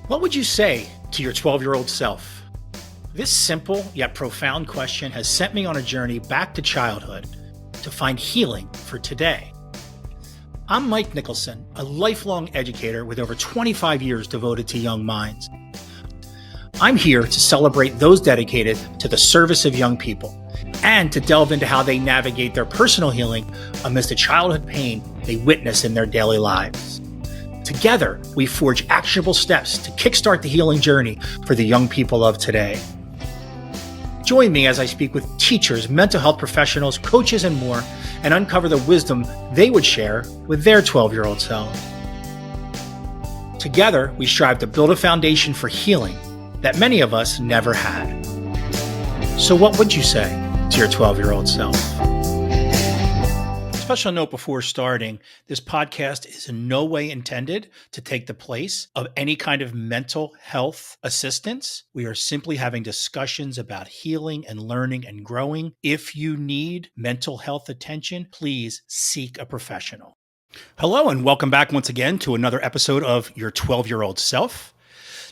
What would you say to your 12-year-old self? This simple yet profound question has sent me on a journey back to childhood to find healing for today. I'm Mike Nicholson, a lifelong educator with over 25 years devoted to young minds. I'm here to celebrate those dedicated to the service of young people and to delve into how they navigate their personal healing amidst the childhood pain they witness in their daily lives. Together, we forge actionable steps to kickstart the healing journey for the young people of today. Join me as I speak with teachers, mental health professionals, coaches, and more, and uncover the wisdom they would share with their 12-year-old selves. Together, we strive to build a foundation for healing that many of us never had. So what would you say to your 12-year-old self? Special note before starting, this podcast is in no way intended to take the place of any kind of mental health assistance. We are simply having discussions about healing and learning and growing. If you need mental health attention, please seek a professional. Hello, and welcome back once again to another episode of Your 12-Year-Old Self.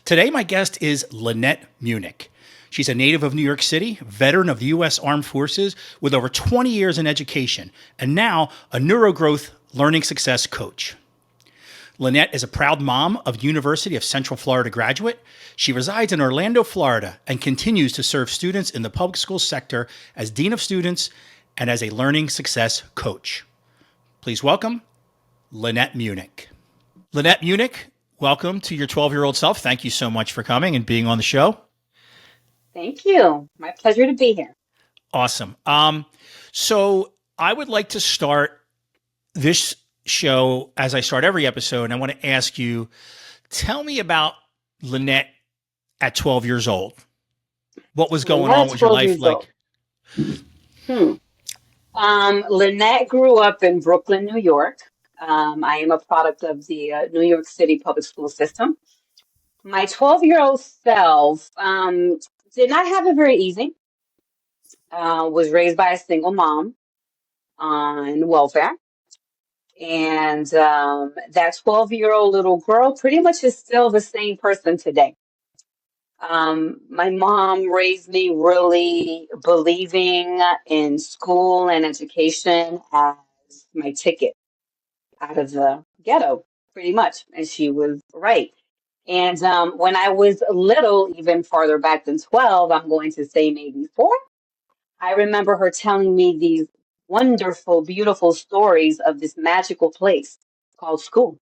Today, my guest is Lynette Munich. She's a native of New York City, veteran of the U.S. Armed Forces with over 20 years in education, and now a Neuro-Growth Learning Success Coach. Lynette is a proud mom of University of Central Florida graduate. She resides in Orlando, Florida, and continues to serve students in the public school sector as Dean of Students and as a Learning Success Coach. Please welcome Lynette Munich. Lynette Munich, welcome to Your 12-Year-Old Self. Thank you so much for coming and being on the show. Thank you. My pleasure to be here. Awesome. So I would like to start this show as I start every episode, and I want to ask you, tell me about Lynette at 12 years old. What was going on with your life like? Lynette grew up in Brooklyn, New York. I am a product of the New York City public school system. My 12-year-old self did not have it very easy. Was raised by a single mom on welfare. And that 12-year-old little girl pretty much is still the same person today. My mom raised me really believing in school and education as my ticket out of the ghetto, pretty much. And she was right. And when I was little, even farther back than 12, I'm going to say maybe 4, I remember her telling me these wonderful, beautiful stories of this magical place called school.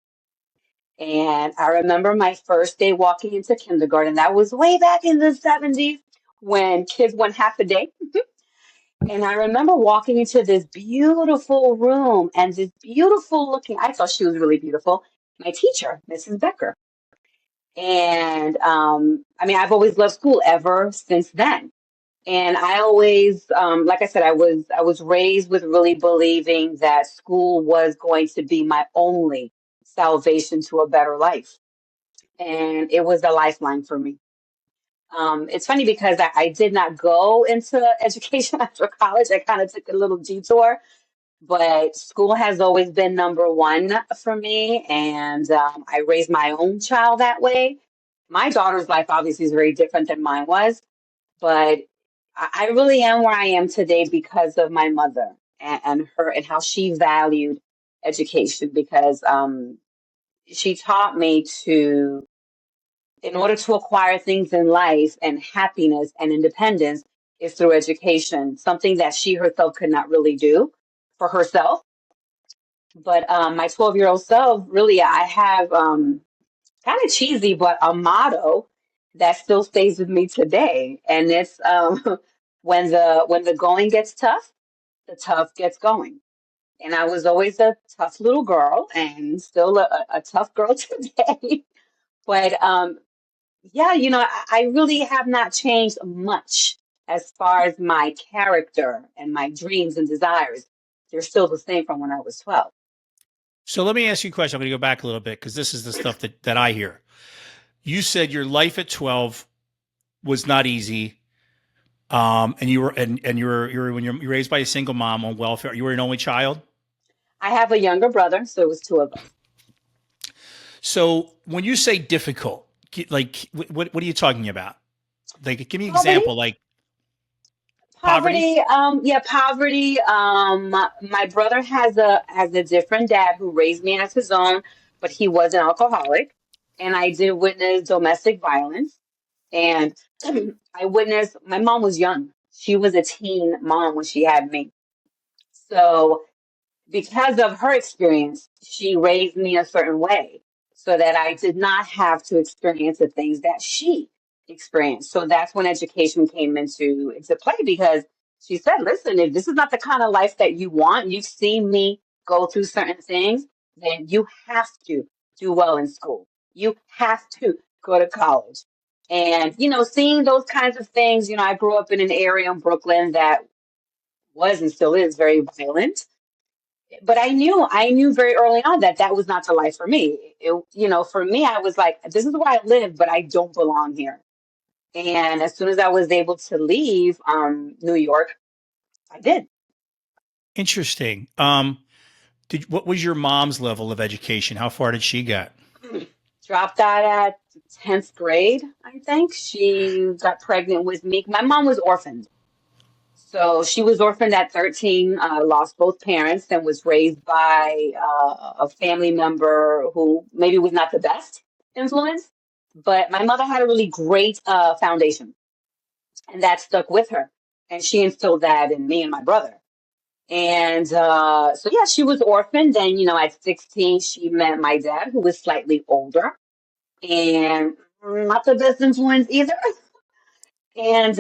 And I remember my first day walking into kindergarten. That was way back in the 70s when kids went half a day. And I remember walking into this beautiful room and this beautiful looking, I thought she was really beautiful, my teacher, Mrs. Becker. And I've always loved school ever since then. And I always, like I said, I was raised with really believing that school was going to be my only salvation to a better life. And it was a lifeline for me. It's funny because I did not go into education after college. I kind of took a little detour. But school has always been number one for me, and I raised my own child that way. My daughter's life obviously is very different than mine was, but I really am where I am today because of my mother and her and how she valued education, because she taught me to, in order to acquire things in life and happiness and independence, is through education, something that she herself could not really do for herself. But my 12-year-old self, really, I have kind of cheesy, but a motto that still stays with me today. And it's when the going gets tough, the tough gets going. And I was always a tough little girl and still a tough girl today. But I really have not changed much as far as my character and my dreams and desires. They're still the same from when I was 12. So let me ask you a question. I'm going to go back a little bit because this is the stuff that I hear. You said your life at 12 was not easy. And you were when you're raised by a single mom on welfare. You were an only child? I have a younger brother, so it was 2 of us. So when you say difficult, What are you talking about? Like, give me an Poverty. example. Like poverty. Poverty, yeah, poverty. My brother has a different dad who raised me as his own, but he was an alcoholic, and I did witness domestic violence. And I witnessed my mom was young. She was a teen mom when she had me. So because of her experience, she raised me a certain way so that I did not have to experience the things that she experienced. So that's when education came into play because she said, listen, if this is not the kind of life that you want, you've seen me go through certain things, then you have to do well in school. You have to go to college. And, seeing those kinds of things, I grew up in an area in Brooklyn that was and still is very violent, but I knew very early on that that was not the life for me. For me, I was like, this is where I live, but I don't belong here. And as soon as I was able to leave New York, I did. Interesting. What was your mom's level of education? How far did she get? Dropped out at 10th grade, I think. She got pregnant with me. My mom was orphaned. So she was orphaned at 13, lost both parents, and was raised by a family member who maybe was not the best influence. But my mother had a really great foundation, and that stuck with her. And she instilled that in me and my brother. And so, yeah, she was orphaned. And, at 16, she met my dad, who was slightly older and not the best influence either. And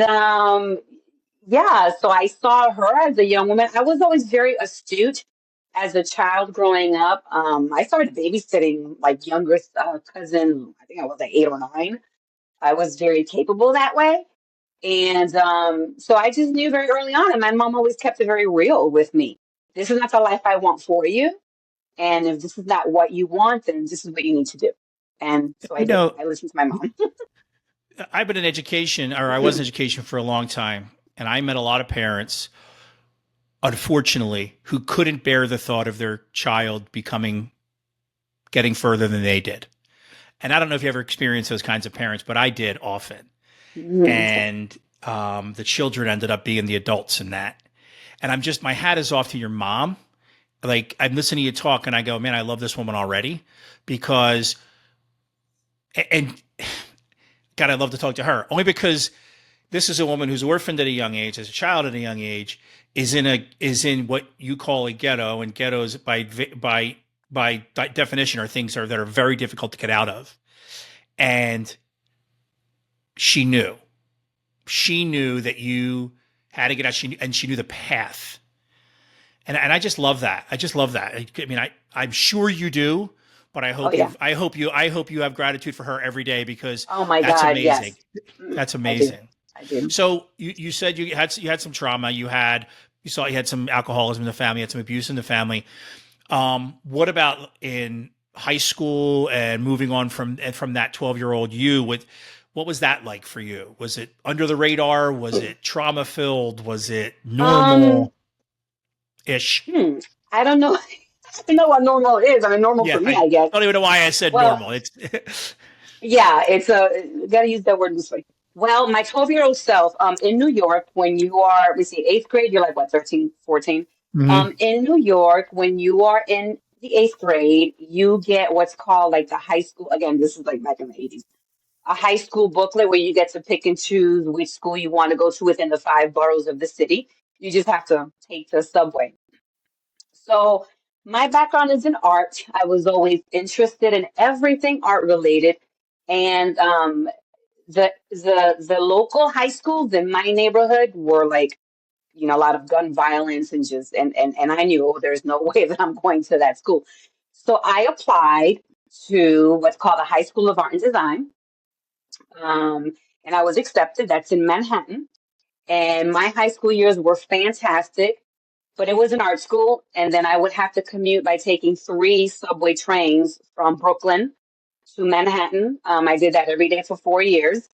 yeah, so I saw her as a young woman. I was always very astute as a child growing up. I started babysitting like younger cousin. I think I was like 8 or 9. I was very capable that way. And so I just knew very early on, and my mom always kept it very real with me. This is not the life I want for you. And if this is not what you want, then this is what you need to do. And so I You did. know, I listened to my mom. I've been in education, or I was in education for a long time, and I met a lot of parents, unfortunately, who couldn't bear the thought of their child getting further than they did. And I don't know if you ever experienced those kinds of parents, but I did often. And the children ended up being the adults in that. And my hat is off to your mom. Like, I'm listening to you talk and I go, man, I love this woman already because, and God, I love to talk to her only because this is a woman who's orphaned at a young age, as a child at a young age, is in what you call a ghetto, and ghettos by definition are things that are very difficult to get out of. And she knew that you had to get out. She knew the path. And I just love that. I just love that. I mean, I'm sure you do, but I Oh, hope yeah. I hope you have gratitude for her every day because Oh, my that's God. amazing. Yes. Mm, That's I do. amazing. I do. So you said you had some trauma. You had some alcoholism in the family. You had some abuse in the family. What about in high school and moving on from that 12-year-old you? What was that like for you? Was it under the radar? Was it trauma filled? Was it Um, normal ish? hmm, I don't know. I don't know what normal is. I mean, normal Yeah, for me, I I guess. don't even know why I said Well, normal. It's yeah, gotta use that word loosely. Well, my 12-year-old self, in New York, when you are, we see 8th grade, you're like what, 13, 14? Mhm. In New York, when you are in the 8th grade, you get what's called like the high school. Again, this is like back in the 80s. A high school booklet where you get to pick and choose which school you want to go to within the 5 boroughs of the city. You just have to take the subway. So my background is in art. I was always interested in everything art related. And the local high schools in my neighborhood were like, a lot of gun violence and just and I knew, oh, there's no way that I'm going to that school. So I applied to what's called the High School of Art and Design. Um, and I was accepted. That's in Manhattan. And my high school years were fantastic, but it was an art school. And then I would have to commute by taking 3 subway trains from Brooklyn to Manhattan. I did that every day for 4 years.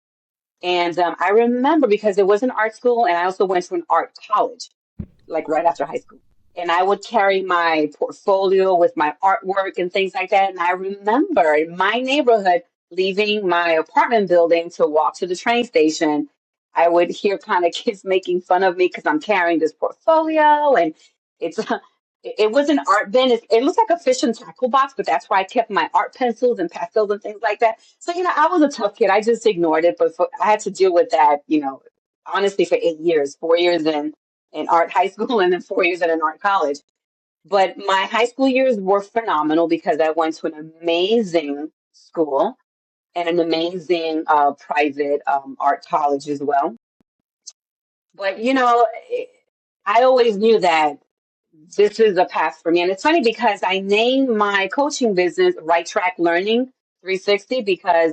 And I remember because it was an art school, and I also went to an art college, like right after high school. And I would carry my portfolio with my artwork and things like that. And I remember in my neighborhood, leaving my apartment building to walk to the train station, I would hear kind of kids making fun of me because I'm carrying this portfolio, and it's it was an art bin. It looks like a fish and tackle box, but that's where I kept my art pencils and pastels and things like that. So, I was a tough kid. I just ignored it, but I had to deal with that, honestly, for 8 years, 4 years in art high school and then 4 years in an art college. But my high school years were phenomenal because I went to an amazing school and an amazing private art college as well. But, I always knew that this is a path for me. And it's funny because I named my coaching business Right Track Learning 360 because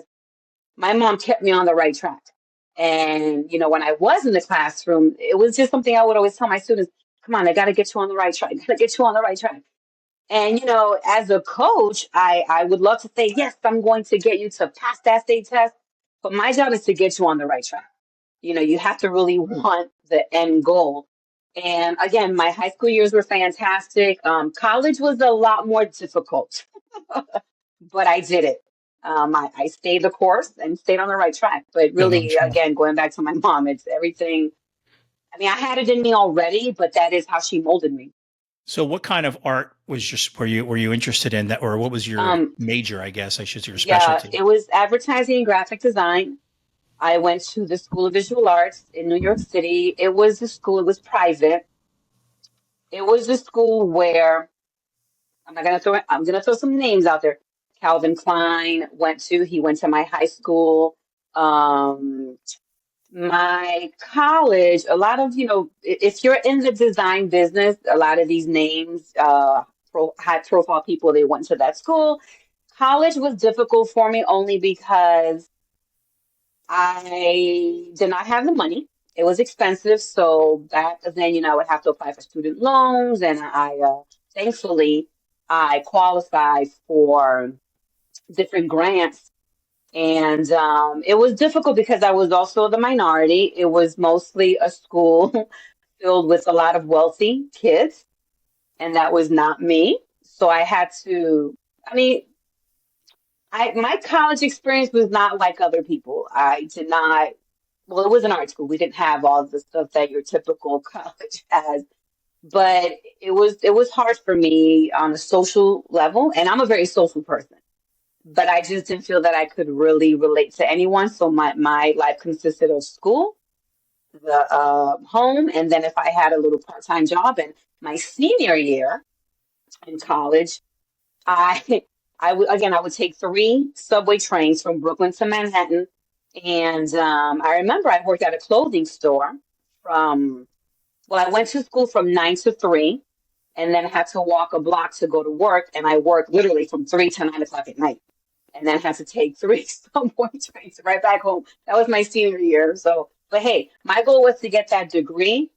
my mom kept me on the right track. And, when I was in the classroom, it was just something I would always tell my students, come on, I got to get you on the right track. I got to get you on the right track. And, as a coach, I would love to say, yes, I'm going to get you to pass that state test. But my job is to get you on the right track. You have to really want the end goal. And again, my high school years were fantastic. College was a lot more difficult, but I did it. I stayed the course and stayed on the right track. But Yeah, no, really, sure. again, going back to my mom, it's everything. I mean, I had it in me already, but that is how she molded me. So what kind of art were you interested in that, or what was your Um, major, I guess I should say, your yeah, specialty? it was advertising and graphic design. I went to the School of Visual Arts in New York City. It was a school, it was private. It was a school where I'm gonna throw some names out there. Calvin Klein he went to my high school. Um, my college, a lot of, if you're in the design business, a lot of these names, high profile people, they went to that school. College was difficult for me only because I did not have the money. It was expensive, so back then, I would have to apply for student loans, and thankfully, I qualified for different grants. And it was difficult because I was also the minority. It was mostly a school filled with a lot of wealthy kids, and that was not me. So I had to, I mean, my college experience was not like other people. I did not, well, it was an art school. We didn't have all the stuff that your typical college has, but it was hard for me on a social level, and I'm a very social person. But I just didn't feel that I could really relate to anyone. So my life consisted of school, the home, and then if I had a little part-time job. And my senior year in college, I I would take 3 subway trains from Brooklyn to Manhattan, and I remember I worked at a clothing store from I went to school from 9 to 3, and then had to walk a block to go to work, and I worked literally from 3 to 9 o'clock at night, and then had to take 3 subway trains right back home. That was my senior year. So, but hey, my goal was to get that degree,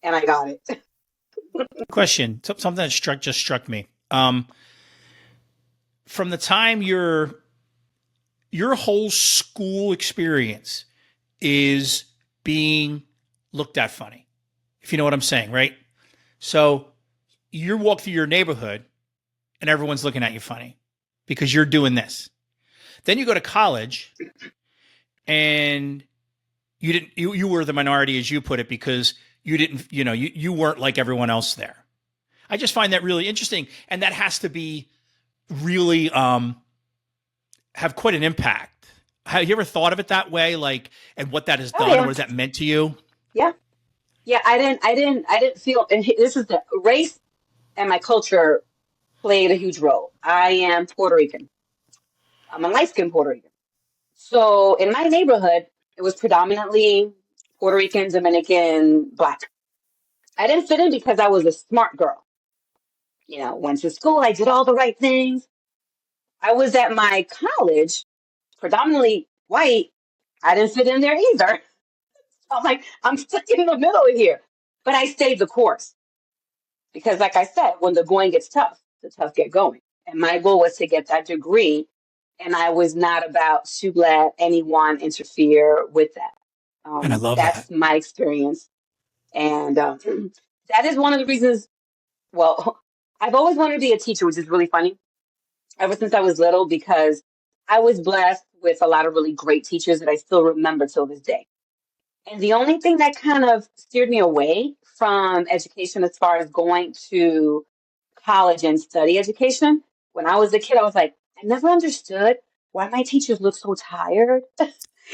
and I got it. Question, something that struck me. From the time your whole school experience is being looked at funny, if you know what I'm saying, right? So you walk through your neighborhood and everyone's looking at you funny because you're doing this. Then you go to college and you were the minority, as you put it, because you didn't, you weren't like everyone else there. I just find that really interesting. And that has to be really have quite an impact. Have you ever thought of it that way? Like, and what that has Oh done, or yeah, what has that meant to you? yeah, yeah. I didn't feel. And this is the race and my culture played a huge role. I am Puerto Rican. I'm a light-skinned Puerto Rican. So in my neighborhood, it was predominantly Puerto Rican, Dominican, Black. I didn't fit in because I was a smart girl. Went to school, I did all the right things. I was at my college, predominantly white. I didn't fit in there either. I'm like, I'm stuck in the middle here. But I stayed the course because, like I said, when the going gets tough, the tough get going. And my goal was to get that degree. And I was not about to let anyone interfere with that. And I love that. That's my experience. And that is one of the reasons. Well, I've always wanted to be a teacher, which is really funny ever since I was little because I was blessed with a lot of really great teachers that I still remember till this day. And the only thing that kind of steered me away from education as far as going to college and study education, when I was a kid, I was like, I never understood why my teachers look so tired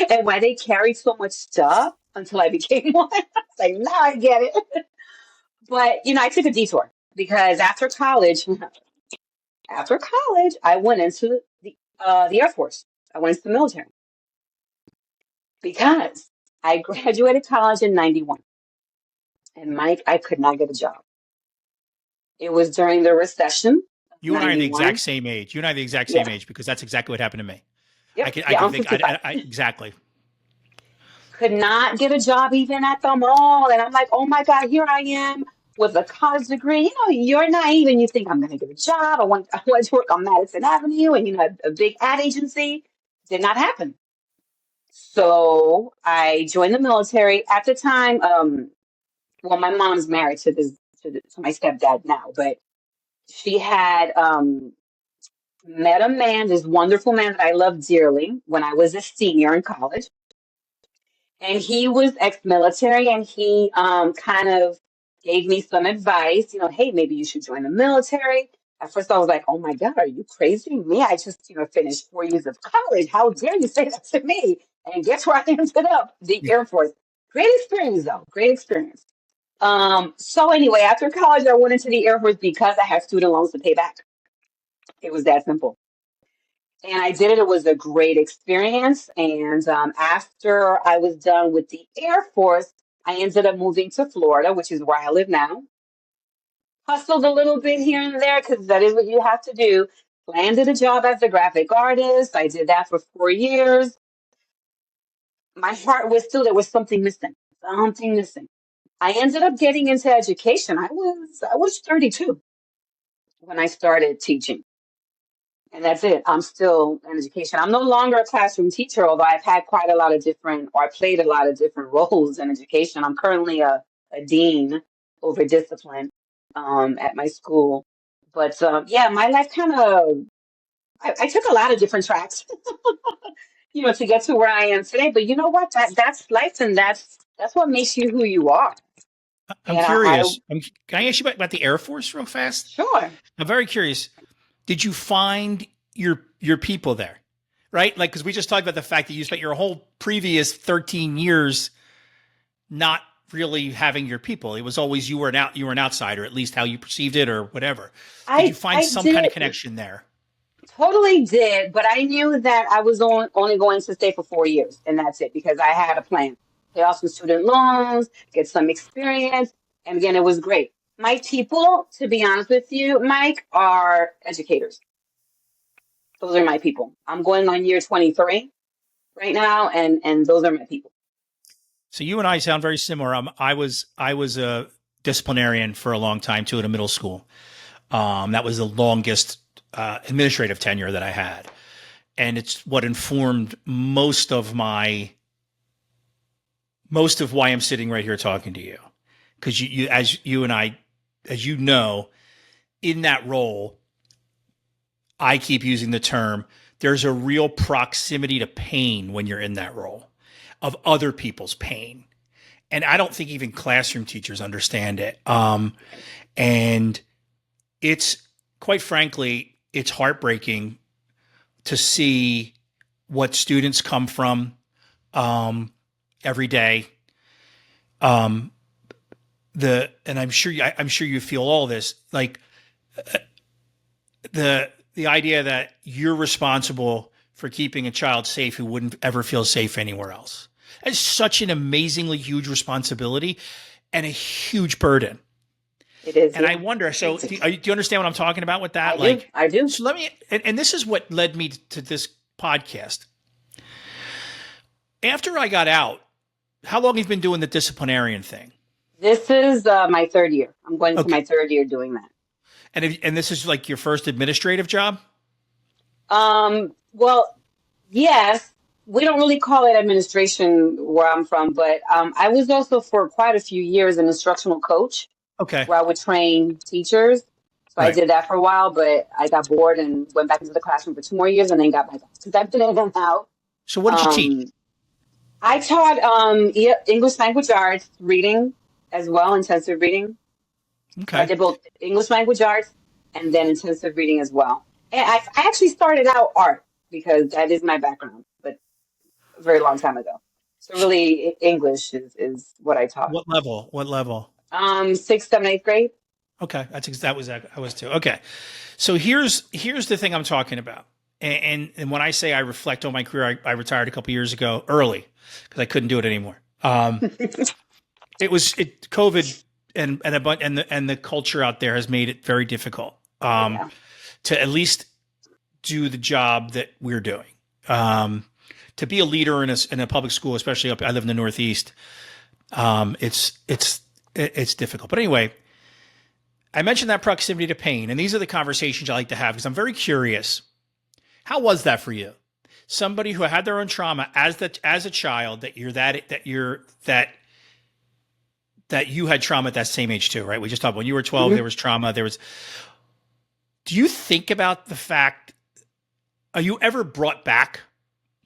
and why they carried so much stuff until I became one. I was like, now I get it. But, I took a detour because after college, I went into the Air Force. I went into the military because I graduated college in 91. And Mike, I could not get a job. It was during the recession of You and I are the 91. exact same age. You and I are the exact Yeah. same age because that's exactly what happened to me. I Yep. can Yeah, I'm think 55. exactly. Could not get a job even at the mall. And I'm like, oh my God, here I am with a college degree. You're naive and you think I'm going to get a job. I want to work on Madison Avenue and, a big ad agency. Did not happen. So I joined the military at the time. Well, my mom's married to my stepdad now, but she had met a man, this wonderful man that I loved dearly when I was a senior in college. And he was ex-military and he kind of gave me some advice, hey, maybe you should join the military. At first I was like, oh my God, are you crazy? Me, I just, finished 4 years of college. How dare you say that to me? And guess where I ended up? The Air Force. Great experience though. Great experience. So anyway, after college, I went into the Air Force because I had student loans to pay back. It was that simple. And I did it. It was a great experience. And after I was done with the Air Force, I ended up moving to Florida, which is where I live now. Hustled a little bit here and there because that is what you have to do. Landed a job as a graphic artist. I did that for 4 years. My heart was still, there was something missing. Something missing. I ended up getting into education. I was 32 when I started teaching. And that's it. I'm still in education. I'm no longer a classroom teacher, although I've had quite a lot of different, or I played a lot of different roles in education. I'm currently a dean over discipline at my school. But yeah, my life kind of, I took a lot of different tracks, to get to where I am today. But you know what? That's life, and that's what makes you who you are. I'm And I curious. Can I ask you about the Air Force real fast? sure. I'm very curious. Did you find your people there? Right? Like, because we just talked about the fact that you spent your whole previous 13 years not really having your people. It was always you were an outsider, at least how you perceived it or whatever. Did you find I some kind of did. connection there? Totally did, but I knew that I was only going to stay for 4 years, and that's it because I had a plan. Pay off some student loans, get some experience, and again, it was great. My people, to be honest with you, Mike, are educators. Those are my people. I'm going on year 23 right now, and those are my people. So you and I sound very similar. I was a disciplinarian for a long time too at a middle school. That was the longest administrative tenure that I had, and it's what informed most of why I'm sitting right here talking to you. Because as you and I, as you know, in that role, I keep using the term. There's a real proximity to pain when you're in that role of other people's pain. And I don't think even classroom teachers understand it. And it's quite frankly, it's heartbreaking to see what students come from every day. And I'm sure you feel all this, like the idea that you're responsible for keeping a child safe who wouldn't ever feel safe anywhere else. It's such an amazingly huge responsibility and a huge burden. It is. And Yeah. I wonder, so do you understand what I'm talking about with that? I do. So let me, and this is what led me to this podcast. After I got out, how long have you been doing the disciplinarian thing? This is my third year. I'm going to Okay. my third year doing that. And this is like your first administrative job? Well, yes, we don't really call it administration where I'm from, but I was also for quite a few years an instructional coach Okay. where I would train teachers. So I Right. did that for a while, but I got bored and went back into the classroom for 2 more years and then got back out because I've been in and out. So what did you teach? Um, I taught English language arts, reading as well, intensive reading. So I Okay. did both English language arts and then intensive reading as well. And I actually started out art because that is my background, but a very long time ago. So really, English is what I taught. What level? What level? Sixth, seventh, eighth grade. Okay, that was I was too. Okay, so here's the thing I'm talking about, and when I say I reflect on my career, I retired a couple years ago early because I couldn't do it anymore. COVID and the culture out there has made it very difficult Oh yeah. to at least do the job that we're doing. Um, to be a leader in a public school, especially I live in the Northeast, it's difficult. But anyway, I mentioned that proximity to pain, and these are the conversations I like to have because I'm very curious. How was that for you? Somebody who had their own trauma as a child, that you had trauma at that same age too, right? We just talked when you were 12, Mhm. there was trauma. Do you think about the fact? Are you ever brought back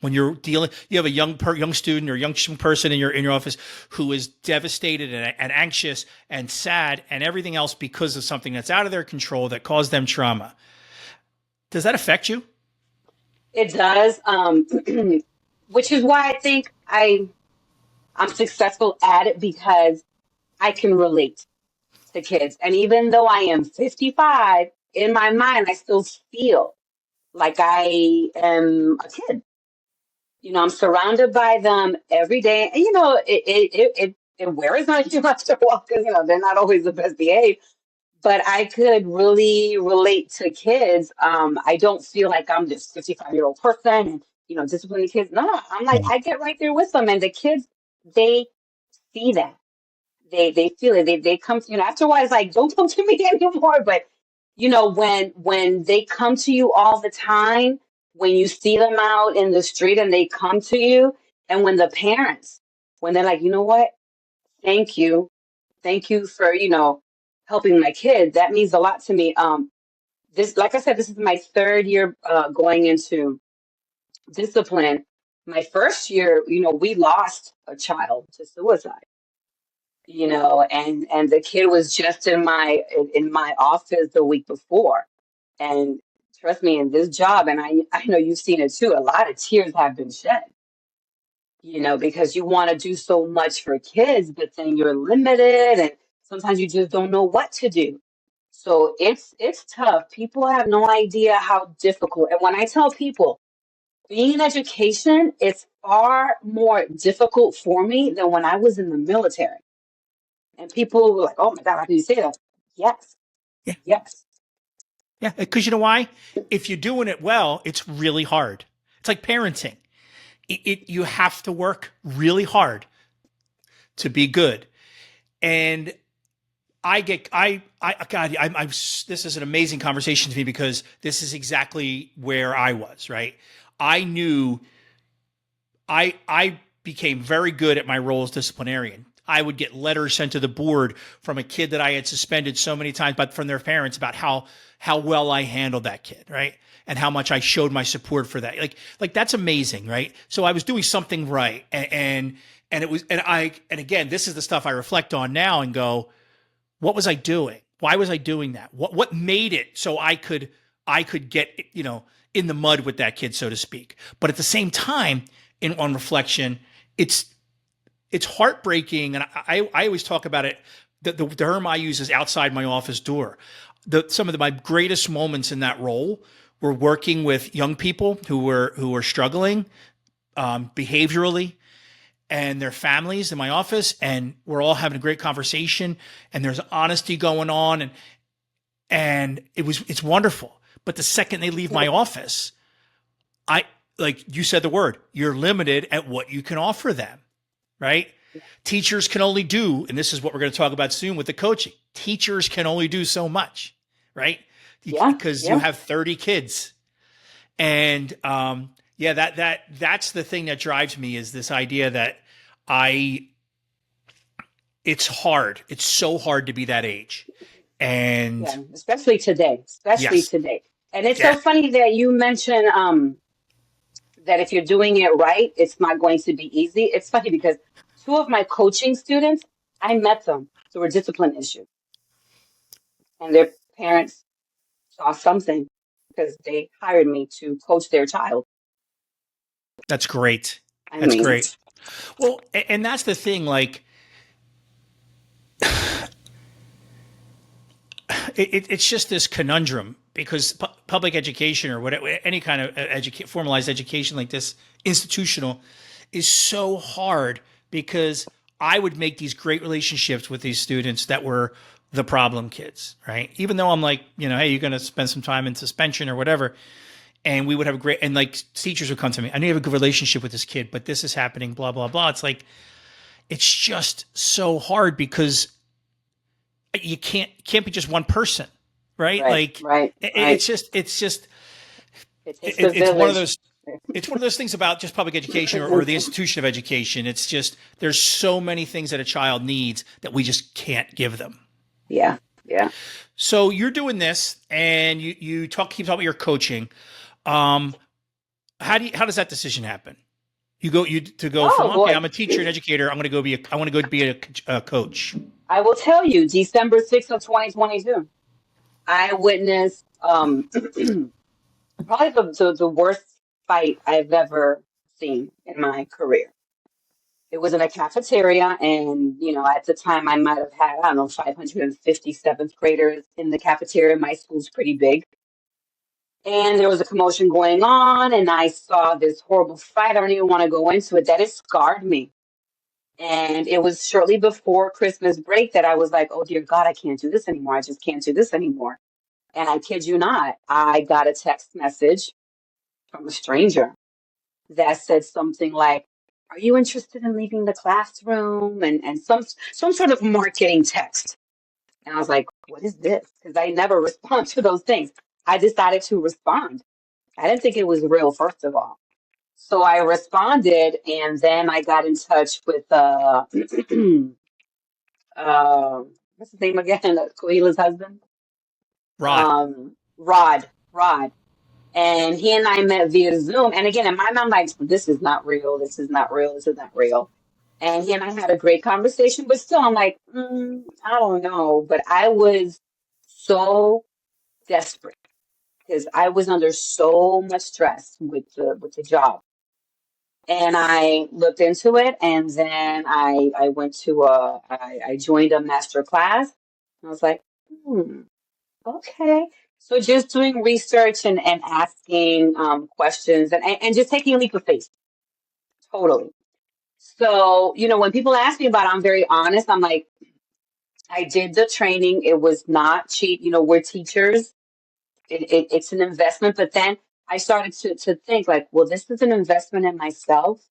when you're dealing? You have a young student or young person in your office who is devastated and anxious and sad and everything else because of something that's out of their control that caused them trauma. Does that affect you? It does, which is why I think I'm successful at it because I can relate to kids. And even though I am 55, in my mind, I still feel like I am a kid. I'm surrounded by them every day. And, it wears on you after a while because, they're not always the best behaved. But I could really relate to kids. I don't feel like I'm this 55-year-old person and, disciplining kids. No, I'm like, Yeah. I get right there with them. And the kids, they see that. They feel it. They come to after a while it's like, don't come to me anymore. But when they come to you all the time, when you see them out in the street and they come to you, and when the parents, when they're like, you know what, thank you. Thank you for, helping my kid. That means a lot to me. This, like I said, this is my third year going into discipline. My first year, we lost a child to suicide. And the kid was just in my office the week before. And trust me, in this job, and I know you've seen it too, a lot of tears have been shed, because you want to do so much for kids, but then you're limited and sometimes you just don't know what to do. So it's tough. People have no idea how difficult. And when I tell people being in education, it's far more difficult for me than when I was in the military. And people were like, "Oh my God, how can you say that?" Yes, Yeah. yes, Yeah. Because you know why? If you're doing it well, it's really hard. It's like parenting. You have to work really hard to be good. And God, this is an amazing conversation to me because this is exactly where I was, right? I knew I became very good at my role as disciplinarian. I would get letters sent to the board from a kid that I had suspended so many times, but from their parents about how well I handled that kid, right? And how much I showed my support for that. Like that's amazing, right? So I was doing something right. And it was and again, this is the stuff I reflect on now and go, what was I doing? Why was I doing that? What made it so I could get, in the mud with that kid, so to speak. But at the same time, on reflection, it's heartbreaking. And I always talk about it. The term I use is outside my office door. Some of my greatest moments in that role were working with young people who were struggling behaviorally and their families in my office, and we're all having a great conversation, and there's honesty going on, and it's wonderful. But the second they leave my office, I like you said the word, you're limited at what you can offer them, right? Teachers can only do, and this is what we're going to talk about soon with the coaching. Teachers can only do so much, right? yeah, Because you yeah. have 30 kids. And yeah, that's the thing that drives me is this idea that I it's hard. It's so hard to be that age. And Yeah, especially today, especially yes. today. And it's Yeah. so funny that you mentioned that if you're doing it right, it's not going to be easy. It's funny because two of my coaching students, I met them through a discipline issue, and their parents saw something because they hired me to coach their child. That's great. I That's mean, great. Well, and that's the thing, like, it's just this conundrum because public education or whatever, any kind of formalized education like this, institutional, is so hard because I would make these great relationships with these students that were the problem kids, right? Even though I'm like, hey, you're going to spend some time in suspension or whatever. And we would have a great, and like teachers would come to me, I know you have a good relationship with this kid, but this is happening, blah, blah, blah. It's like, it's just so hard because you can't be just one person, right? Like it's one of those, it's one of those things about just public education or the institution of education. It's just, there's so many things that a child needs that we just can't give them. Yeah. Yeah. So you're doing this and you keep talking about your coaching. How does that decision happen? You go from, okay, I'm a teacher and educator. I want to go be a coach. I will tell you, December 6th of 2022, I witnessed probably the worst fight I've ever seen in my career. It was in a cafeteria, and at the time I might have had, 550 seventh graders in the cafeteria. My school's pretty big. And there was a commotion going on, and I saw this horrible fight. I don't even want to go into it. That has scarred me. And it was shortly before Christmas break that I was like, oh, dear God, I can't do this anymore. I just can't do this anymore. And I kid you not, I got a text message from a stranger that said something like, are you interested in leaving the classroom? And some sort of marketing text. And I was like, what is this? Because I never respond to those things. I decided to respond. I didn't think it was real, first of all. So I responded, and then I got in touch with what's his name again? Cohila's husband? Rod. And he and I met via Zoom. And again, in my mind, I'm like, this is not real. This is not real. This is not real. And he and I had a great conversation, but still, I'm like, I don't know. But I was so desperate because I was under so much stress with the job. And I looked into it, and then I went to I joined a master class. I was like, okay. So just doing research and asking questions and just taking a leap of faith. Totally. So, when people ask me about it, I'm very honest. I'm like, I did the training. It was not cheap. We're teachers. It's an investment. But then I started to think like, well, this is an investment in myself.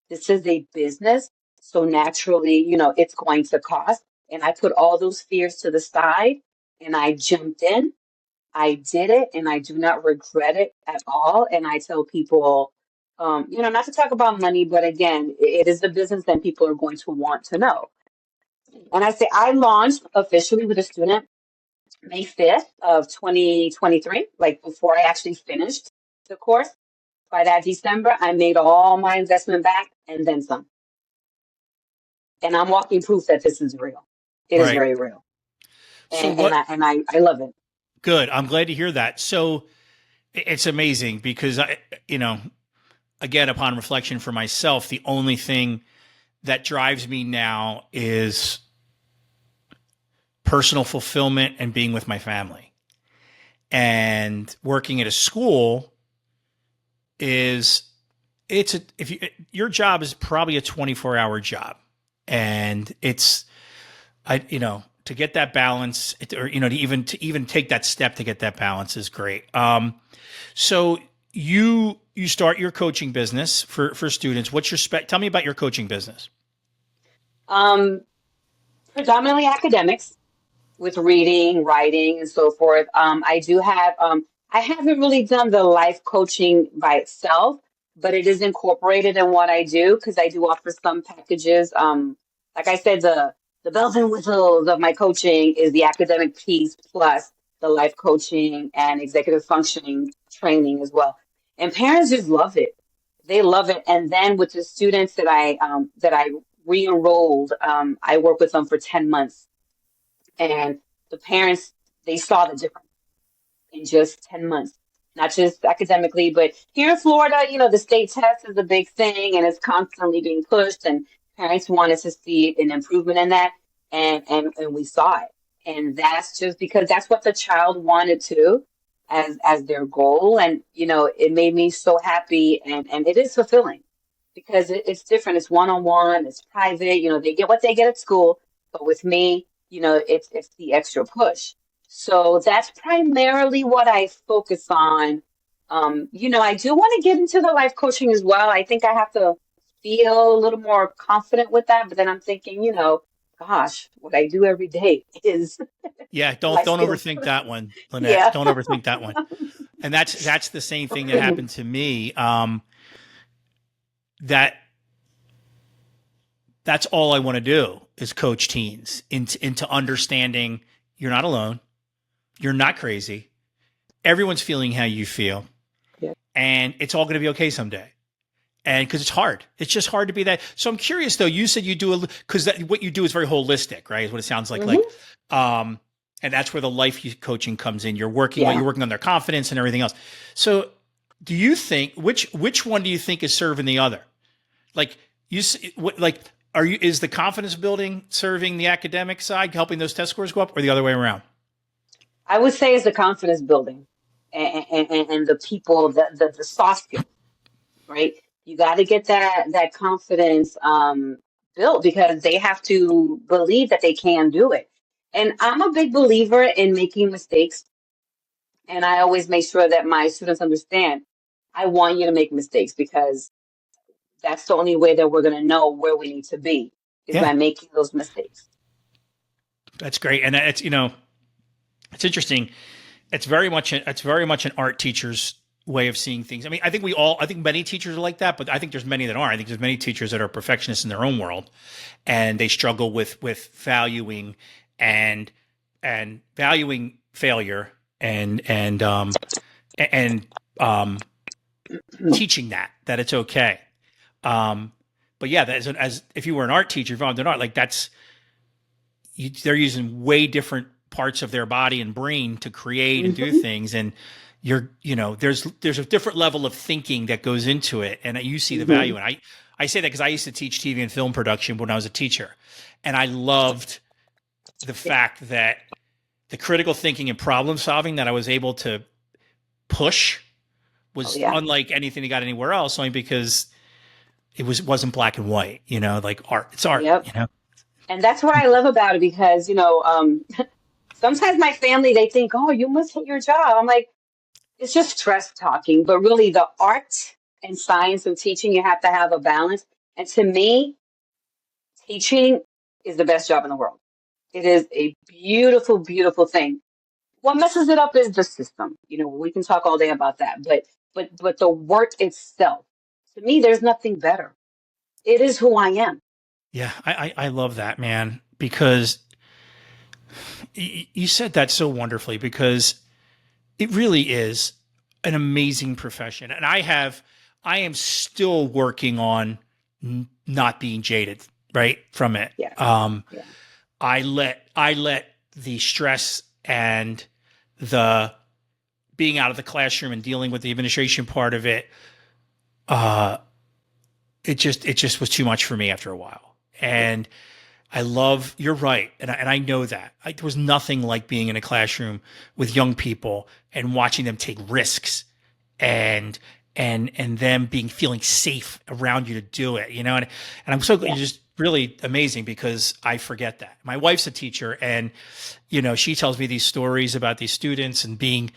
This is a business. So naturally, it's going to cost. And I put all those fears to the side and I jumped in. I did it and I do not regret it at all. And I tell people, not to talk about money, but again, it is a business that people are going to want to know. And I say I launched officially with a student May 5th of 2023, like before I actually finished the course. By that December, I made all my investment back and then some. And I'm walking proof that this is real. It is very real. And I love it. Good. I'm glad to hear that. So it's amazing because again, upon reflection for myself, the only thing that drives me now is personal fulfillment and being with my family. And working at a school your job is probably a 24-hour job. And to get that balance, to even take that step to get that balance is great. So you start your coaching business for students. What's your tell me about your coaching business. Predominantly academics with reading, writing, and so forth. I do have, I haven't really done the life coaching by itself, but it is incorporated in what I do because I do offer some packages. Like I said, the bells and whistles of my coaching is the academic piece plus the life coaching and executive functioning training as well. And parents just love it. They love it. And then with the students that I re-enrolled, I worked with them for 10 months, and the parents, they saw the difference in just 10 months, not just academically, but here in Florida, the state test is a big thing and it's constantly being pushed, and parents wanted to see an improvement in that. And we saw it. And that's just because that's what the child wanted to as their goal. And, it made me so happy, and it is fulfilling because it's different. It's one-on-one, it's private, they get what they get at school, but with me, it's the extra push. So that's primarily what I focus on. I do want to get into the life coaching as well. I think I have to feel a little more confident with that. But then I'm thinking, gosh, what I do every day is Yeah, life don't skills. overthink that one, Lynette. Yeah. Don't overthink that one. And that's the same thing that happened to me. That that's all I want to do is coach teens into understanding you're not alone, you're not crazy, everyone's feeling how you feel, Yeah. and it's all going to be okay someday. And because it's hard, it's just hard to be that. So I'm curious though. You said you do because what you do is very holistic, right? Is what it sounds like. Hmm. And that's where the life coaching comes in. You're Yeah. working on their confidence and everything else. So, do you think which one do you think is serving the other? Like like is the confidence building serving the academic side, helping those test scores go up, or the other way around? I would say it's the confidence building, and the people, the soft skills, right? You got to get that confidence built because they have to believe that they can do it. And I'm a big believer in making mistakes, and I always make sure that my students understand. I want you to make mistakes because that's the only way that we're going to know where we need to be is Yeah, by making those mistakes. that's great, and it's interesting. It's very much an art teacher's way of seeing things. I mean, I think many teachers are like that, but I think there's many that aren't. I think there's many teachers that are perfectionists in their own world, and they struggle with valuing and valuing failure and teaching that it's okay. But yeah, as if you were an art teacher involved in art, like they're using way different parts of their body and brain to create and do Hmm. things, and there's a different level of thinking that goes into it, and you see the Hmm. value. And I say that because I used to teach TV and film production when I was a teacher, and I loved the Yeah. fact that the critical thinking and problem solving that I was able to push Oh was yeah. unlike anything that got anywhere else, only because wasn't black and white, like art. It's Yep. art. And that's what I love about it because, sometimes my family, they think, oh, you must hate your job. I'm like, it's just stress talking, but really the art and science of teaching, you have to have a balance. And to me, teaching is the best job in the world. It is a beautiful, beautiful thing. What messes it up is the system. We can talk all day about that, but the work itself, to me, there's nothing better. It is who I am. Yeah, I love that, man, because you said that so wonderfully, because it really is an amazing profession. And I am still working on not being jaded, right, from it. Yeah, yeah, I let the stress and the being out of the classroom and dealing with the administration part of it, uh, it just was too much for me after a while. And you're right. And I know that there was nothing like being in a classroom with young people and watching them take risks and, and them feeling safe around you to do it, and I'm so yeah. just really amazing because I forget that. My wife's a teacher, and, she tells me these stories about these students and being,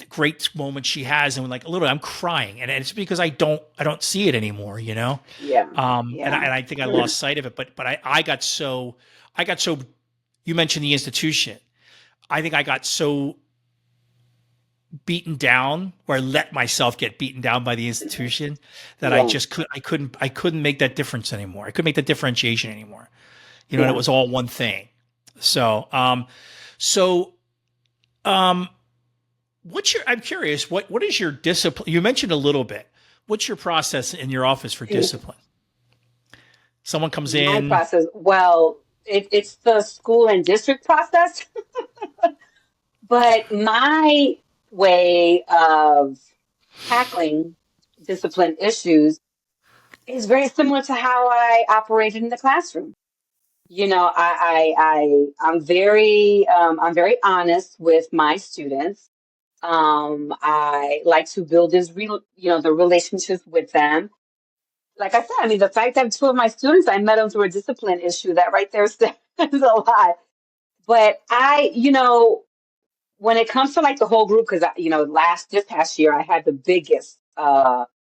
great moments she has. And like, literally, I'm crying, and it's because I don't see it anymore. Yeah, And yeah. I think I lost sight of it, but I got so, you mentioned the institution. I think I got so beaten down, or I let myself get beaten down by the institution, that Yeah, I couldn't make that difference anymore. I couldn't make that differentiation anymore, and it yeah. was all one thing. So, so, um, I'm curious, what is your discipline? You mentioned a little bit. What's your process in your office for discipline? Someone comes My in. process, well, it's the school and district process, but my way of tackling discipline issues is very similar to how I operated in the classroom. I'm very honest with my students. I like to build the relationships with them. Like I said, I mean, the fact that two of my students, I met them through a discipline issue, that right there says a lot. But when it comes to like the whole group, because this past year I had the biggest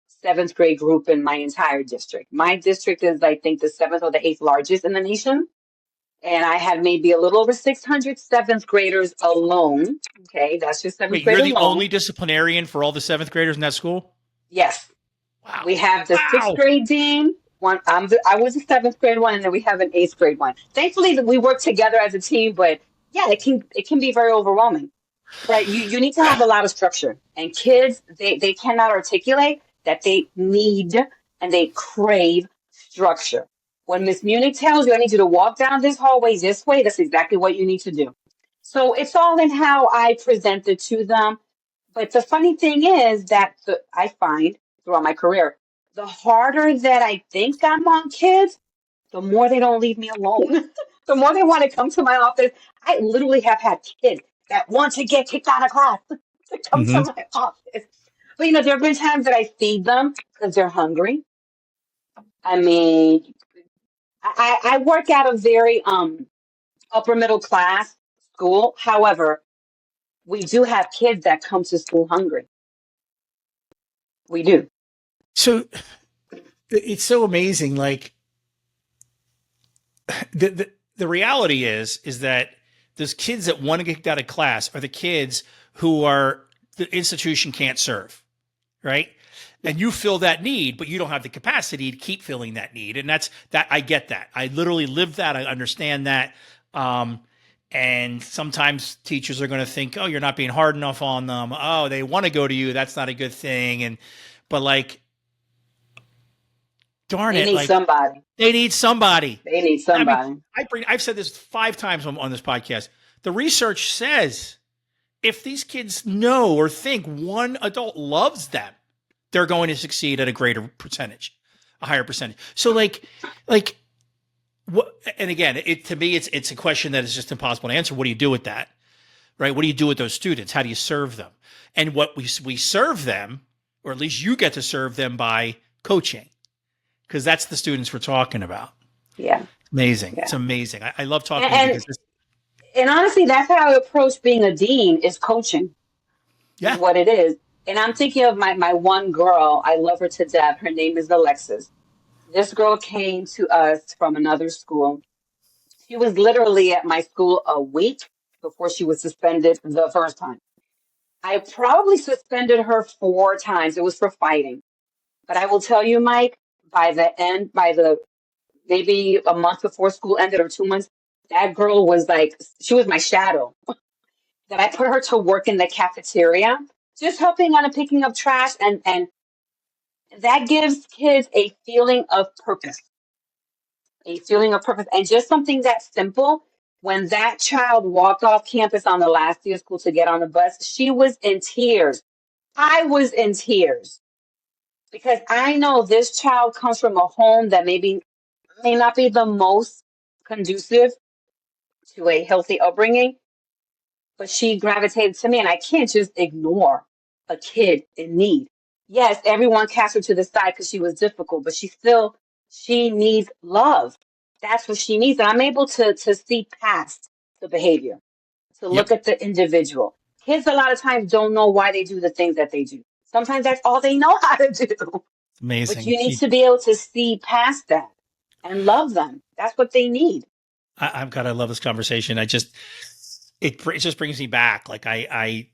seventh grade group in my entire district. My district is, I think, the seventh or the eighth largest in the nation. And I had maybe a little over 600 seventh graders alone. Okay, that's just seventh Wait, grade you're the alone. only disciplinarian for all the seventh graders in that school? Yes. Wow. We have the sixth grade dean. I was a seventh grade one, and then we have an eighth grade one. Thankfully, we work together as a team, but yeah, it can be very overwhelming. Right? You need to have a lot of structure, and kids they cannot articulate that they need and they crave structure. When Miss Munich tells you, I need you to walk down this hallway this way, that's exactly what you need to do. So it's all in how I present it to them. But the funny thing is that I find throughout my career, the harder that I think I'm on kids, the more they don't leave me alone. The more they want to come to my office. I literally have had kids that want to get kicked out of class to come to my office. But there have been times that I feed them because they're hungry. I mean, I work at a very upper middle class school. However, we do have kids that come to school hungry. We do. So it's so amazing. Like the reality is that those kids that want to get kicked out of class are the kids who the institution can't serve, right? And you fill that need, but you don't have the capacity to keep filling that need. And that I get that. I literally live that. I understand that. And sometimes teachers are going to think, oh, you're not being hard enough on them. Oh, they want to go to you. That's not a good thing. But like, darn it. They need somebody. They need somebody. They need somebody. I mean, I've said this 5 times on this podcast. The research says if these kids know or think one adult loves them, they're going to succeed at a greater percentage, a higher percentage. So like what? And again, to me, it's a question that is just impossible to answer. What do you do with that? Right? What do you do with those students? How do you serve them? And what we serve them, or at least you get to serve them by coaching, because that's the students we're talking about. Yeah. Amazing. Yeah. It's amazing. I love talking to you. And honestly, that's how I approach being a dean, is coaching. Yeah. Is what it is. And I'm thinking of my one girl. I love her to death. Her name is Alexis. This girl came to us from another school. She was literally at my school a week before she was suspended the first time. I probably suspended her 4 times. It was for fighting. But I will tell you, Mike, maybe a month before school ended or 2 months, that girl was she was my shadow. That I put her to work in the cafeteria, just helping on and picking up trash. And that gives kids a feeling of purpose. A feeling of purpose. And just something that simple. When that child walked off campus on the last day of school to get on the bus, she was in tears. I was in tears. Because I know this child comes from a home that may not be the most conducive to a healthy upbringing, but she gravitated to me, and I can't just ignore a kid in need. Yes, everyone cast her to the side because she was difficult, but she needs love. That's what she needs. And I'm able to see past the behavior, to look at the individual. Kids a lot of times don't know why they do the things that they do. Sometimes that's all they know how to do. Amazing. But you need to be able to see past that and love them. That's what they need. I love this conversation. It just brings me back. Like I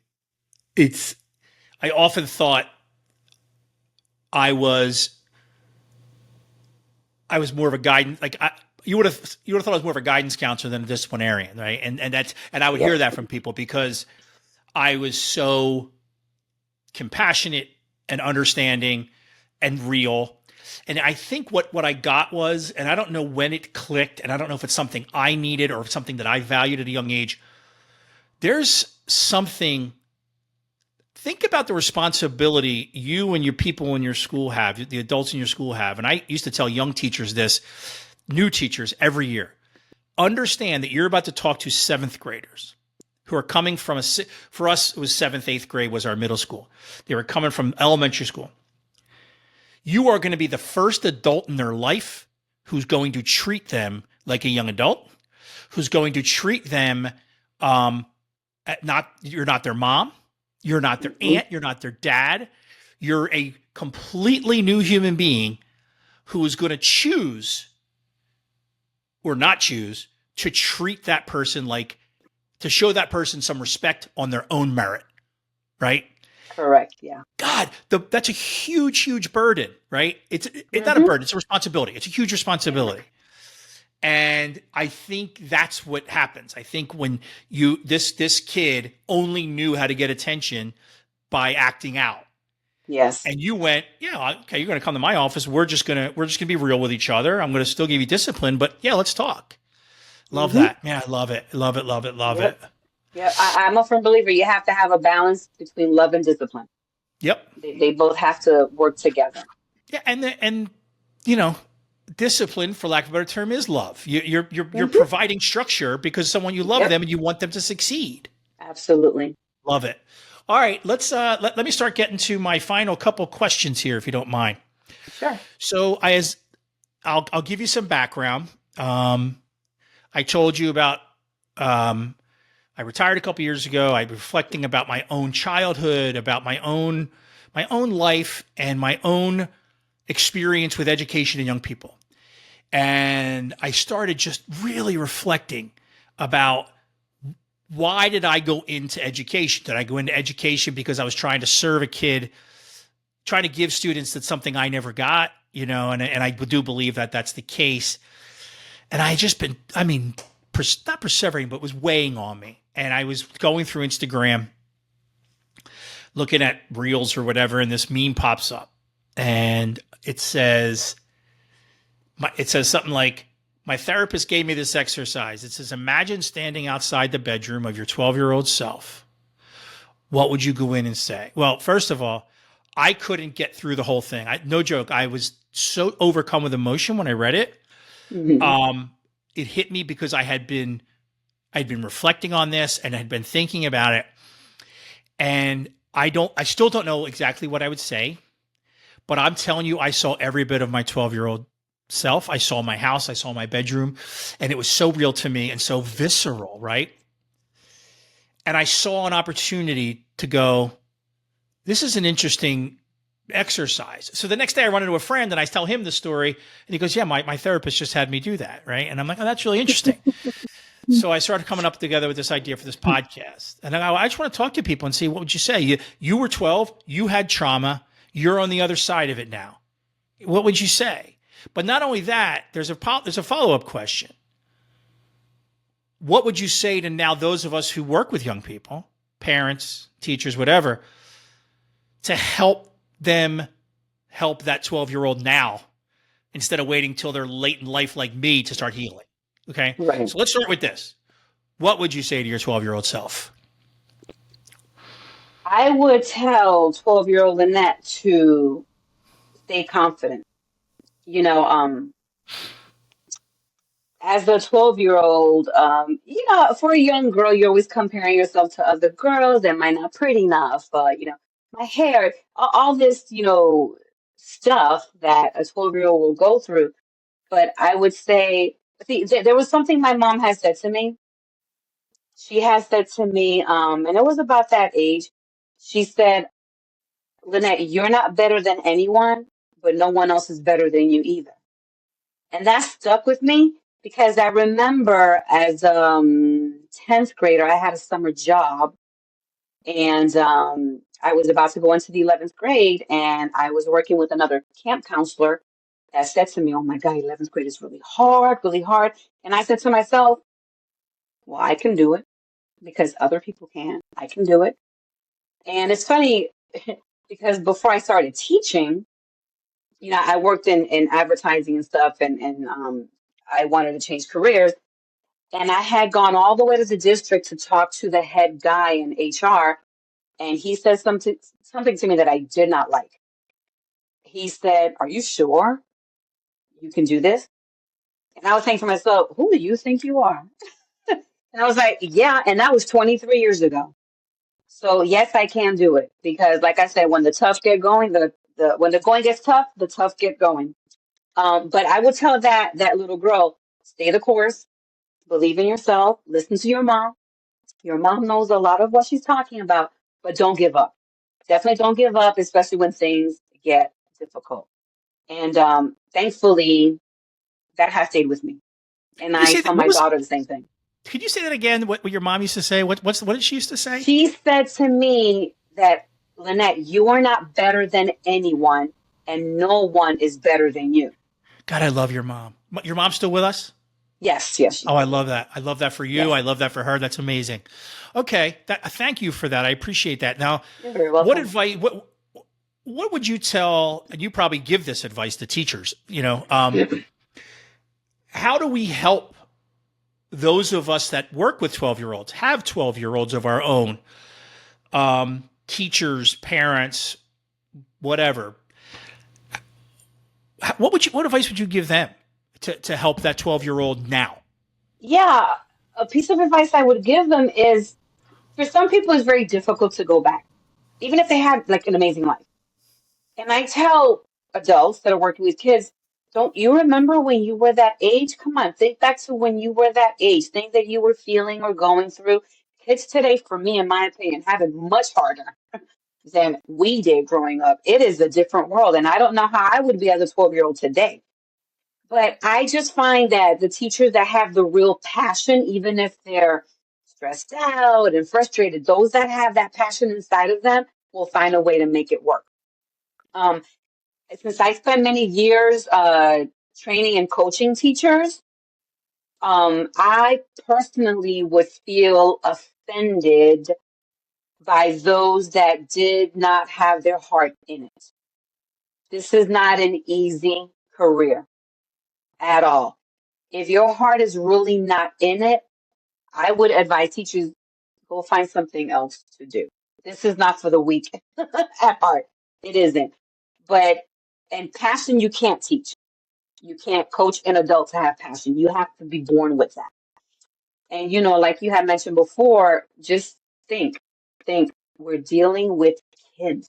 often thought I was more of a guidance. You would have thought I was more of a guidance counselor than a disciplinarian, right? And I would hear that from people because I was so compassionate and understanding, and real. And I think what I got was, and I don't know when it clicked, and I don't know if it's something I needed or something that I valued at a young age. There's something, think about the responsibility you and your people in your school have, the adults in your school have. And I used to tell young teachers this, new teachers every year. Understand that you're about to talk to seventh graders who are coming from for us, it was seventh, eighth grade was our middle school. They were coming from elementary school. You are going to be the first adult in their life who's going to treat them like a young adult, who's going to treat them, you're not their mom, you're not their aunt, you're not their dad. You're a completely new human being who is going to choose or not choose to treat that person to show that person some respect on their own merit, right? Correct. Yeah. God, that's a huge, huge burden, right? It's not a burden, it's a responsibility. It's a huge responsibility. And I think that's what happens. I think when this kid only knew how to get attention by acting out. Yes. And you went, yeah, okay, you're going to come to my office. We're just going to be real with each other. I'm going to still give you discipline, but yeah, let's talk. Love that. Yeah, I love it. Love it. Love it. Love it. Yeah, I'm a firm believer. You have to have a balance between love and discipline. Yep. They both have to work together. Yeah, and discipline, for lack of a better term, is love. You're providing structure because someone you love them and you want them to succeed. Absolutely. Love it. All right, let's let me start getting to my final couple questions here, if you don't mind. Sure. So I'll give you some background. I told you about I retired a couple years ago. I'm reflecting about my own childhood, about my own life and my own experience with education and young people. And I started just really reflecting about why did I go into education? Did I go into education because I was trying to serve a kid, trying to give students that something I never got, and I do believe that that's the case. And I just been, not perseverating, but was weighing on me. And I was going through Instagram, looking at reels or whatever, and this meme pops up. And it says something like, my therapist gave me this exercise. It says, imagine standing outside the bedroom of your 12-year-old self. What would you go in and say? Well, first of all, I couldn't get through the whole thing. No joke. I was so overcome with emotion when I read it. Mm-hmm. It hit me because I'd been reflecting on this and had been thinking about it. And I still don't know exactly what I would say, but I'm telling you, I saw every bit of my 12-year-old self. I saw my house, I saw my bedroom, and it was so real to me and so visceral, right? And I saw an opportunity to go, this is an interesting exercise. So the next day I run into a friend and I tell him the story and he goes, yeah, my therapist just had me do that. Right. And I'm like, oh, that's really interesting. So I started coming up together with this idea for this podcast. And I just want to talk to people and see, what would you say? You were 12, you had trauma, you're on the other side of it now. What would you say? But not only that, there's a follow-up question. What would you say to now those of us who work with young people, parents, teachers, whatever, to help them help that 12-year-old now instead of waiting till they're late in life like me to start healing? Okay. Right. So let's start with this. What would you say to your 12-year-old self? I would tell 12-year-old Lynette to stay confident. As a 12-year-old, for a young girl, you're always comparing yourself to other girls that might not pretty enough, my hair, all this, stuff that a 12-year-old will go through. But I would say, see, there was something my mom has said to me. She has said to me, and it was about that age. She said, Lynette, you're not better than anyone, but no one else is better than you either. And that stuck with me because I remember as a 10th grader, I had a summer job and I was about to go into the 11th grade and I was working with another camp counselor that said to me, oh my God, 11th grade is really hard, really hard. And I said to myself, well, I can do it because other people can. I can do it. And it's funny because before I started teaching, I worked in advertising and stuff, and I wanted to change careers. And I had gone all the way to the district to talk to the head guy in HR, and he said something to me that I did not like. He said, "Are you sure you can do this?" And I was thinking to myself, "Who do you think you are?" And I was like, "Yeah," and that was 23 years ago. So yes, I can do it because, like I said, when the tough get going, the when the going gets tough, the tough get going. But I would tell that little girl, stay the course, believe in yourself, listen to your mom. Your mom knows a lot of what she's talking about, but don't give up. Definitely don't give up, especially when things get difficult. And thankfully, that has stayed with me. And You I say that, tell my daughter the same thing. could you say that again? What your mom used to say? What did she used to say? She said to me that, Lynette, you are not better than anyone, and no one is better than you. God, I love your mom. Your mom's still with us? Yes, yes, she's Oh, I still with love us. that. I love that for you. Yes, I love that for her. That's amazing. Okay, thank you for that. I appreciate that. Now, you're very what welcome. advice? What would you tell? And you probably give this advice to teachers. How do we help those of us that work with 12-year-olds, have 12-year-olds of our own, teachers, parents, whatever? What advice would you give them to help that 12-year-old now? Yeah, a piece of advice I would give them is for some people, it's very difficult to go back, even if they had like an amazing life. And I tell adults that are working with kids, don't you remember when you were that age? Come on, think back to when you were that age, things that you were feeling or going through. Kids today, for me, in my opinion, have it much harder than we did growing up. It is a different world. And I don't know how I would be as a 12-year-old today. But I just find that the teachers that have the real passion, even if they're stressed out and frustrated, those that have that passion inside of them will find a way to make it work. Um, since I spent many years training and coaching teachers, I personally would feel offended by those that did not have their heart in it. This is not an easy career at all. If your heart is really not in it, I would advise teachers go find something else to do. This is not for the weak at heart. It isn't. But and passion you can't teach. You can't coach an adult to have passion. You have to be born with that. And like you had mentioned before, just think, think we're dealing with kids.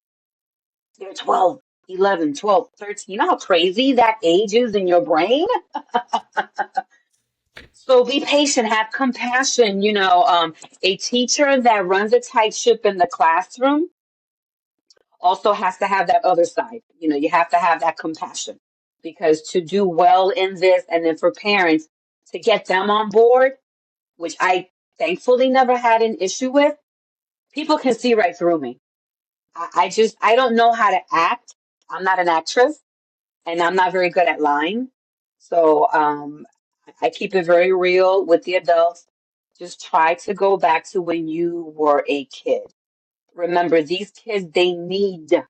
They're 12, 11, 12, 13. You know how crazy that age is in your brain? So be patient, have compassion. A teacher that runs a tight ship in the classroom also has to have that other side. You have to have that compassion because to do well in this, and then for parents to get them on board, which I thankfully never had an issue with, people can see right through me. I don't know how to act. I'm not an actress and I'm not very good at lying. So I keep it very real with the adults. Just try to go back to when you were a kid. Remember, these kids, they need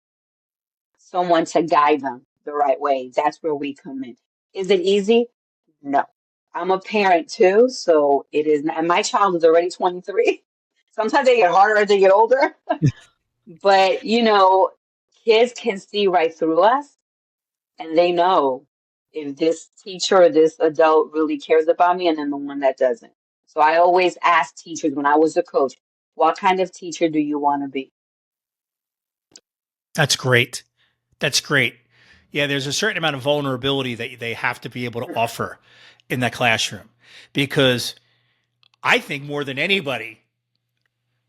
someone to guide them the right way. That's where we come in. Is it easy? No. I'm a parent too, so it is not. And my child is already 23. Sometimes they get harder as they get older. But, kids can see right through us and they know if this teacher or this adult really cares about me and then the one that doesn't. So I always ask teachers when I was a coach, what kind of teacher do you want to be? That's great. That's great. Yeah, there's a certain amount of vulnerability that they have to be able to offer in that classroom because I think more than anybody,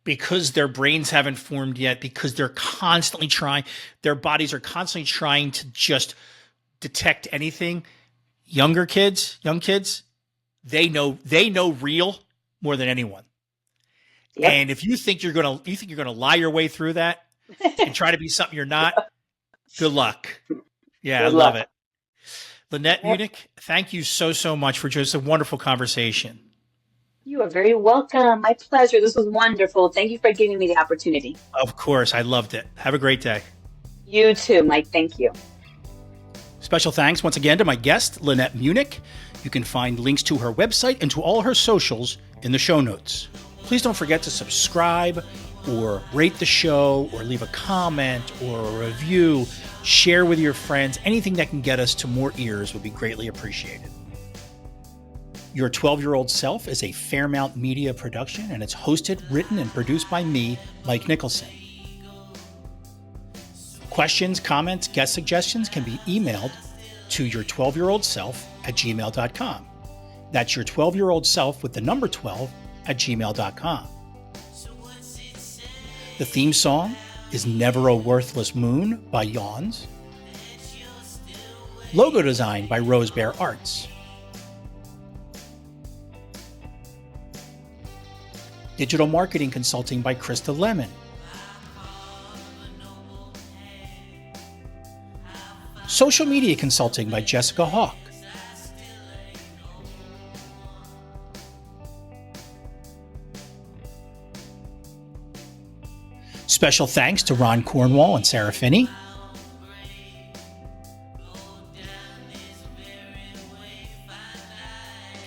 because their brains haven't formed yet, because they're constantly trying, their bodies are constantly trying to just detect anything. Young kids, they know real more than anyone. Yep. And if you think you're gonna lie your way through that and try to be something you're not, good luck. Yeah, I Good love luck. it. Lynette Yep. Munich, thank you so much for just a wonderful conversation. You are very welcome. My pleasure. This was wonderful. Thank you for giving me the opportunity. Of course, I loved it. Have a great day. You too, Mike. Thank you. Special thanks once again to my guest, Lynette Munich. You can find links to her website and to all her socials in the show notes. Please don't forget to subscribe or rate the show or leave a comment or a review. Share with your friends. Anything that can get us to more ears would be greatly appreciated. Your 12-Year-Old Self is a Fairmount Media production, and it's hosted, written, and produced by me, Mike Nicholson. Questions, comments, guest suggestions can be emailed to your12yearoldself@gmail.com. That's your 12-year-old self with the number 12 at gmail.com. The theme song is Never a Worthless Moon by Yawns. Logo design by Rose Bear Arts. Digital marketing consulting by Krista Lemon. Social media consulting by Jessica Hawk. Special thanks to Ron Cornwall and Sarah Finney.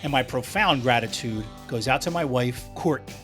And my profound gratitude goes out to my wife, Courtney.